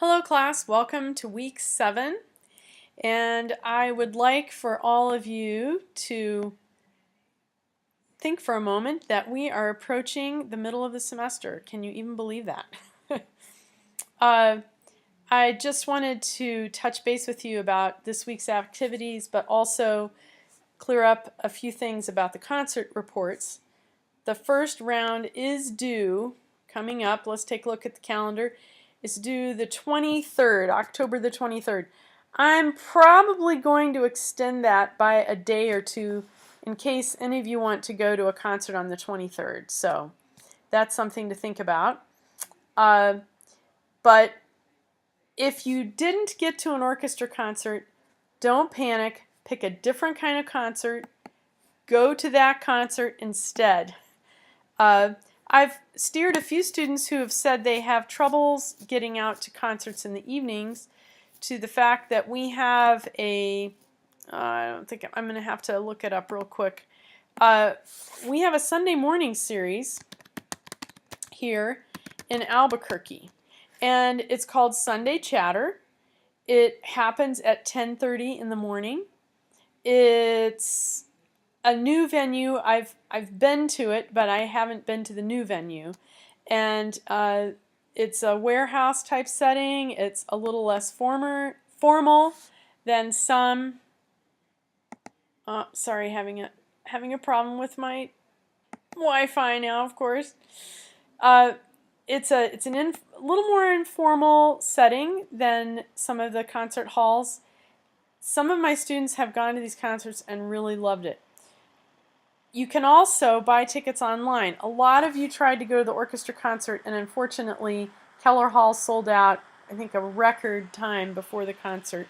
Hello class, welcome to week 7, and I would like for all of you to think for a moment that we are approaching the middle of the semester. Can you even believe that? I just wanted to touch base with you about this week's activities, but also clear up a few things about the concert reports. The first round is due coming up. Let's take a look at the calendar. It's due the 23rd, October the 23rd. I'm probably going to extend that by a day or two in case any of you want to go to a concert on the 23rd. So that's something to think about. But if you didn't get to an orchestra concert, don't panic. Pick a different kind of concert. Go to that concert instead. I've steered a few students who have said they have troubles getting out to concerts in the evenings to the fact that we have I don't think I'm going to have to look it up real quick. We have a Sunday morning series here in Albuquerque, and it's called Sunday Chatter. It happens at 10:30 in the morning. It's a new venue. I've been to it, but I haven't been to the new venue. And it's a warehouse type setting. It's a little less formal than some. Sorry, having a problem with my Wi-Fi now, of course. It's a little more informal setting than some of the concert halls. Some of my students have gone to these concerts and really loved it. You can also buy tickets online. A lot of you tried to go to the orchestra concert, and unfortunately Keller Hall sold out, I think, a record time before the concert.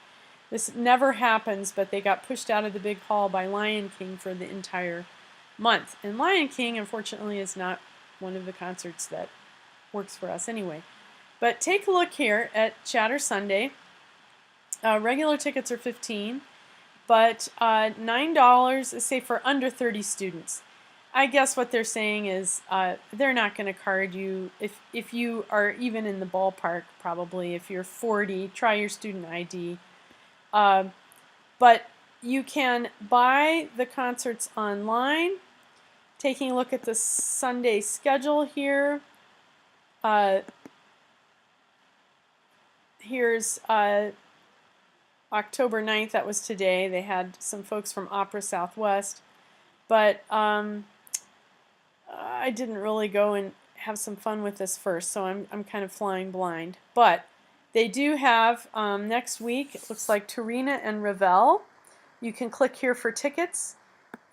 This never happens, but they got pushed out of the big hall by Lion King for the entire month. And Lion King, unfortunately, is not one of the concerts that works for us anyway. But take a look here at Chatter Sunday. Regular tickets are $15. But $9 is, say, for under 30 students. I guess what they're saying is they're not going to card you if you are even in the ballpark, probably. If you're 40, try your student ID. But you can buy the concerts online. Taking a look at the Sunday schedule here. Here's October 9th, that was today. They had some folks from Opera Southwest, but I didn't really go and have some fun with this first, so I'm kind of flying blind. But they do have next week, it looks like Turina and Ravel. You can click here for tickets.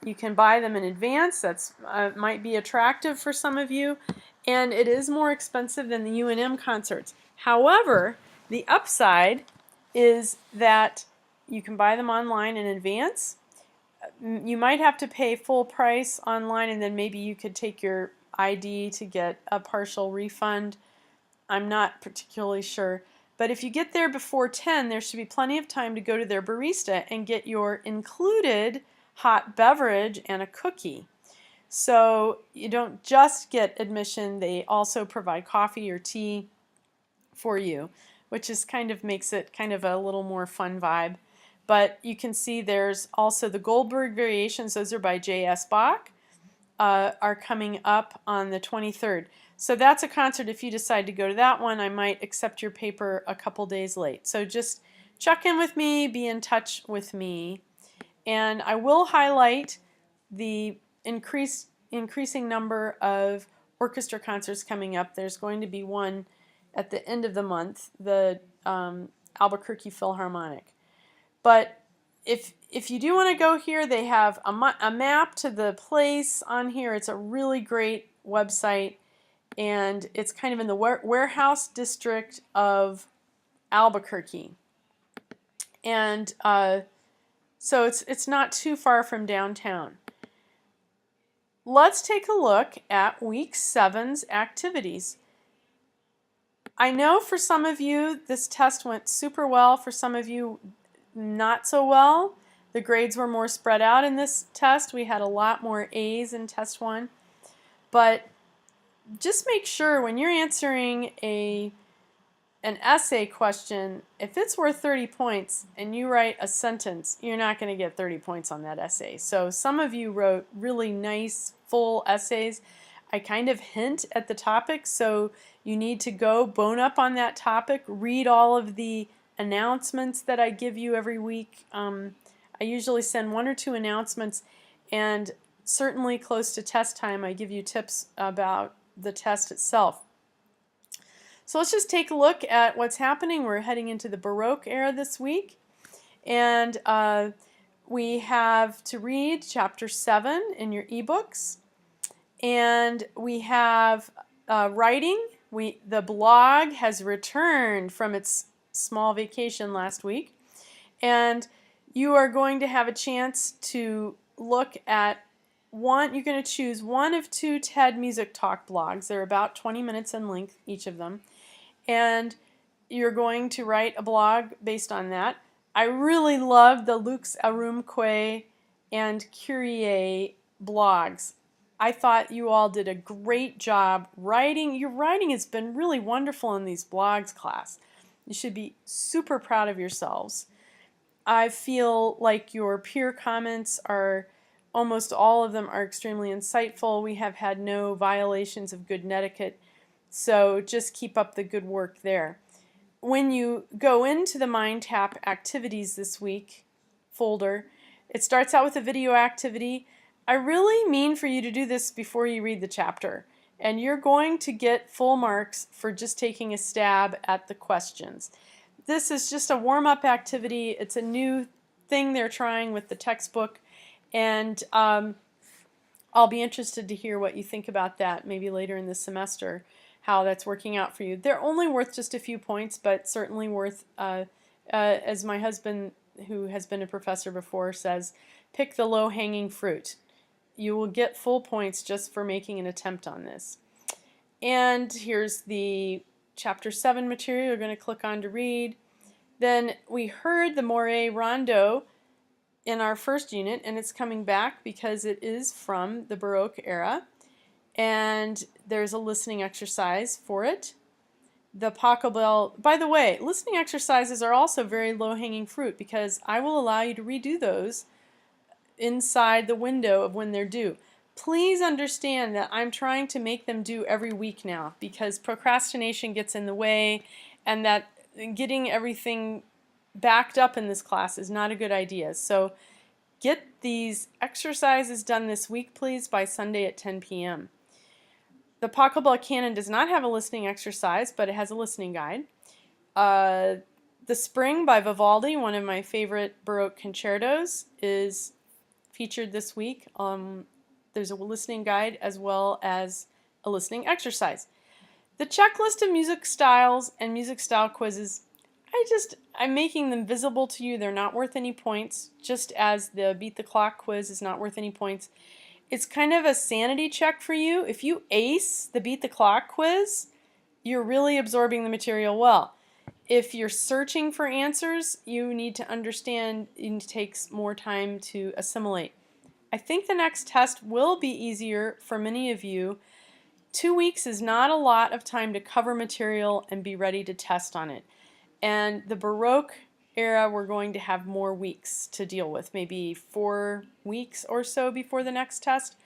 You can buy them in advance. That's might be attractive for some of you, and it is more expensive than the UNM concerts. However, the upside is that you can buy them online in advance. You might have to pay full price online, and then maybe you could take your ID to get a partial refund. I'm not particularly sure. But if you get there before 10, there should be plenty of time to go to their barista and get your included hot beverage and a cookie. So you don't just get admission, they also provide coffee or tea for you, which is kind of makes it kind of a little more fun vibe. But you can see there's also the Goldberg Variations. Those are by J.S. Bach, are coming up on the 23rd. So that's a concert. If you decide to go to that one, I might accept your paper a couple days late. So just check in with me, be in touch with me. And I will highlight the increasing number of orchestra concerts coming up. There's going to be one at the end of the month, the Albuquerque Philharmonic. But if you do want to go here, they have a map to the place on here. It's a really great website, and it's kind of in the warehouse district of Albuquerque. And so it's not too far from downtown. Let's take a look at week 7's activities. I know for some of you this test went super well, for some of you not so well. The grades were more spread out in this test. We had a lot more A's in test 1. But just make sure when you're answering an an essay question, if it's worth 30 points and you write a sentence, you're not going to get 30 points on that essay. So some of you wrote really nice full essays. I kind of hint at the topic, so you need to go bone up on that topic, read all of the announcements that I give you every week. I usually send 1 or 2 announcements, and certainly close to test time I give you tips about the test itself. So let's just take a look at what's happening. We're heading into the Baroque era this week, and we have to read chapter 7 in your ebooks, and we have writing. The blog has returned from its small vacation last week, and you are going to have a chance to look at you're going to choose one of 2 TED Music Talk blogs. They're about 20 minutes in length, each of them. And you're going to write a blog based on that. I really love the Lux Arumque and Curie blogs. I thought you all did a great job writing. Your writing has been really wonderful in these blogs, class. You should be super proud of yourselves. I feel like your peer comments are, almost all of them are extremely insightful. We have had no violations of good etiquette, so just keep up the good work there. When you go into the MindTap activities this week folder, it starts out with a video activity. I really mean for you to do this before you read the chapter, and you're going to get full marks for just taking a stab at the questions. This is just a warm-up activity. It's a new thing they're trying with the textbook, and I'll be interested to hear what you think about that maybe later in the semester, how that's working out for you. They're only worth just a few points, but certainly worth, as my husband, who has been a professor before, says, pick the low-hanging fruit. You will get full points just for making an attempt on this. And here's the chapter 7 material you're going to click on to read. Then we heard the Moire Rondo in our first unit, and it's coming back because it is from the Baroque era. And there's a listening exercise for it. The Pachelbel, by the way, listening exercises are also very low-hanging fruit because I will allow you to redo those inside the window of when they're due. Please understand that I'm trying to make them due every week now because procrastination gets in the way, and that getting everything backed up in this class is not a good idea. So get these exercises done this week, please, by Sunday at 10 p.m. The Pachelbel Canon does not have a listening exercise, but it has a listening guide. The Spring by Vivaldi, one of my favorite Baroque concertos, is featured this week. There's a listening guide as well as a listening exercise. The checklist of music styles and music style quizzes, I'm making them visible to you. They're not worth any points, just as the Beat the Clock quiz is not worth any points. It's kind of a sanity check for you. If you ace the Beat the Clock quiz, you're really absorbing the material well. If you're searching for answers, you need to understand it takes more time to assimilate. I think the next test will be easier for many of you. 2 weeks is not a lot of time to cover material and be ready to test on it. And the Baroque era, we're going to have more weeks to deal with, maybe 4 weeks or so before the next test.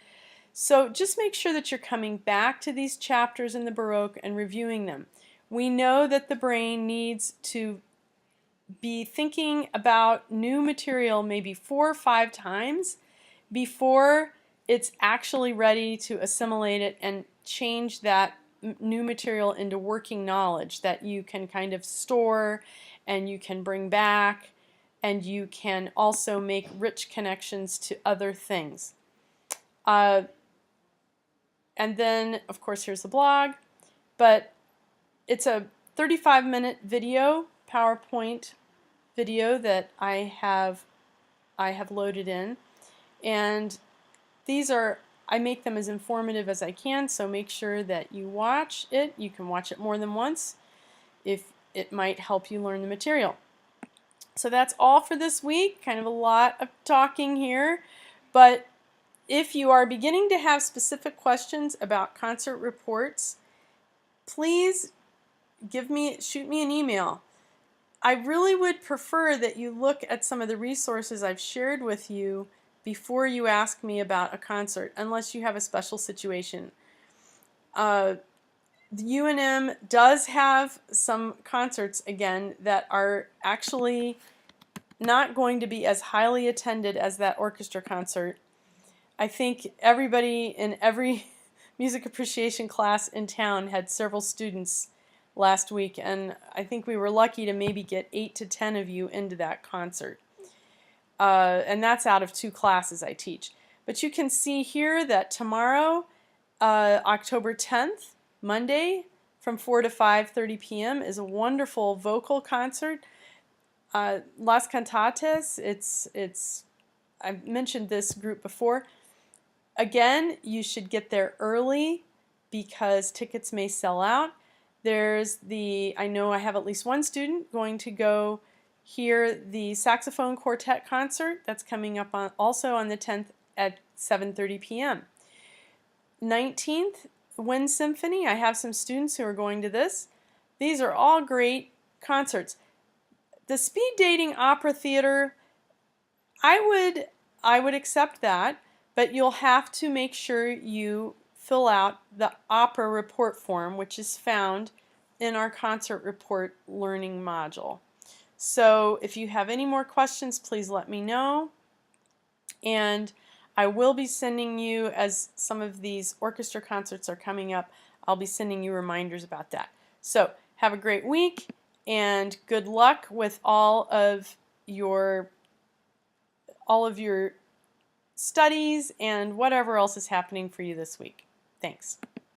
So just make sure that you're coming back to these chapters in the Baroque and reviewing them. We know that the brain needs to be thinking about new material maybe 4 or 5 times before it's actually ready to assimilate it and change that new material into working knowledge that you can kind of store and you can bring back, and you can also make rich connections to other things. And then, of course, here's the blog, but it's a 35-minute video, PowerPoint video that I have loaded in, and I make them as informative as I can, so make sure that you watch it. You can watch it more than once if it might help you learn the material. So that's all for this week. Kind of a lot of talking here, but if you are beginning to have specific questions about concert reports, please shoot me an email. I really would prefer that you look at some of the resources I've shared with you before you ask me about a concert, unless you have a special situation. The UNM does have some concerts, again, that are actually not going to be as highly attended as that orchestra concert. I think everybody in every music appreciation class in town had several students last week, and I think we were lucky to maybe get 8 to 10 of you into that concert. And that's out of 2 classes I teach. But you can see here that tomorrow, October 10th, Monday, from 4 to 5:30 p.m. is a wonderful vocal concert. Las Cantatas, I've mentioned this group before. Again, you should get there early because tickets may sell out. I know I have at least one student going to go hear the saxophone quartet concert that's coming up also on the 10th at 7:30 p.m. 19th, Wind Symphony. I have some students who are going to this. These are all great concerts. The Speed Dating Opera Theater, I would accept that, but you'll have to make sure you fill out the opera report form, which is found in our concert report learning module. So if you have any more questions, please let me know. And I will be sending you, as some of these orchestra concerts are coming up, I'll be sending you reminders about that. So have a great week and good luck with all of your studies and whatever else is happening for you this week. Thanks.